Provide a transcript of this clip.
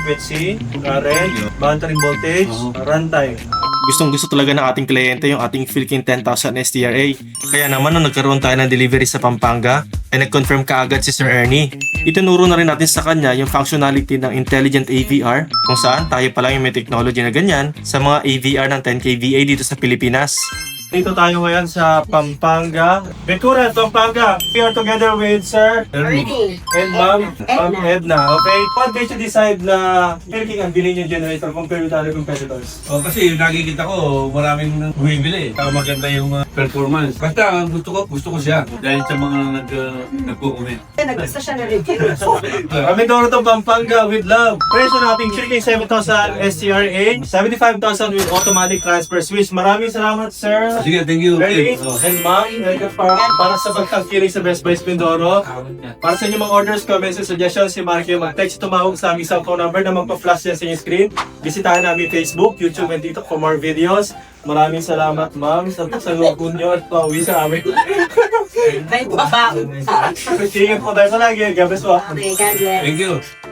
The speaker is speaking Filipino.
frequency, current, battery voltage, runtime. Gustong-gusto talaga ng ating kliyente yung ating Philkin 10,000 STRA. Kaya naman nung nagkaroon tayo ng delivery sa Pampanga, ay nag-confirm kaagad si Sir Ernie. Itinuro na rin natin sa kanya yung functionality ng Intelligent AVR, kung saan tayo pa lang yung may technology na ganyan sa mga AVR ng 10 kVA dito sa Pilipinas. Dito tayo ngayon sa Pampanga. Bikuran, Pampanga. We are together with Sir Ernie. and Ma'am Edna. Okay? What made you decide na Philkin ang bilhin yung generator compared with other competitors? Oh, kasi nakikita ko maraming bumibili. Maganda yung performance. Basta gusto ko siya dahil sa mga nagko-comment. Naggusto siya na review. Kami doon itong Pampanga with love. Presyo nating Philkin 7,000 STRA, 75,000 with automatic transfer switch. Maraming salamat, sir. Sige, thank you. Ready? Oh. And ma'am, para sa pagtangkiling sa Best Buy Mindoro. Para sa inyong mga orders, comments, and suggestions, si Marky mag-text, tumawag sa aming cellphone number na magpa-flash yan sa inyong screen. Bisitahan namin Facebook, YouTube, and TikTok for more videos. Maraming salamat, ma'am, sa pagsalubo nyo at pauwi sa amin. May babaw. Sige po tayo palagi. God bless po. Okay, God bless. Thank you.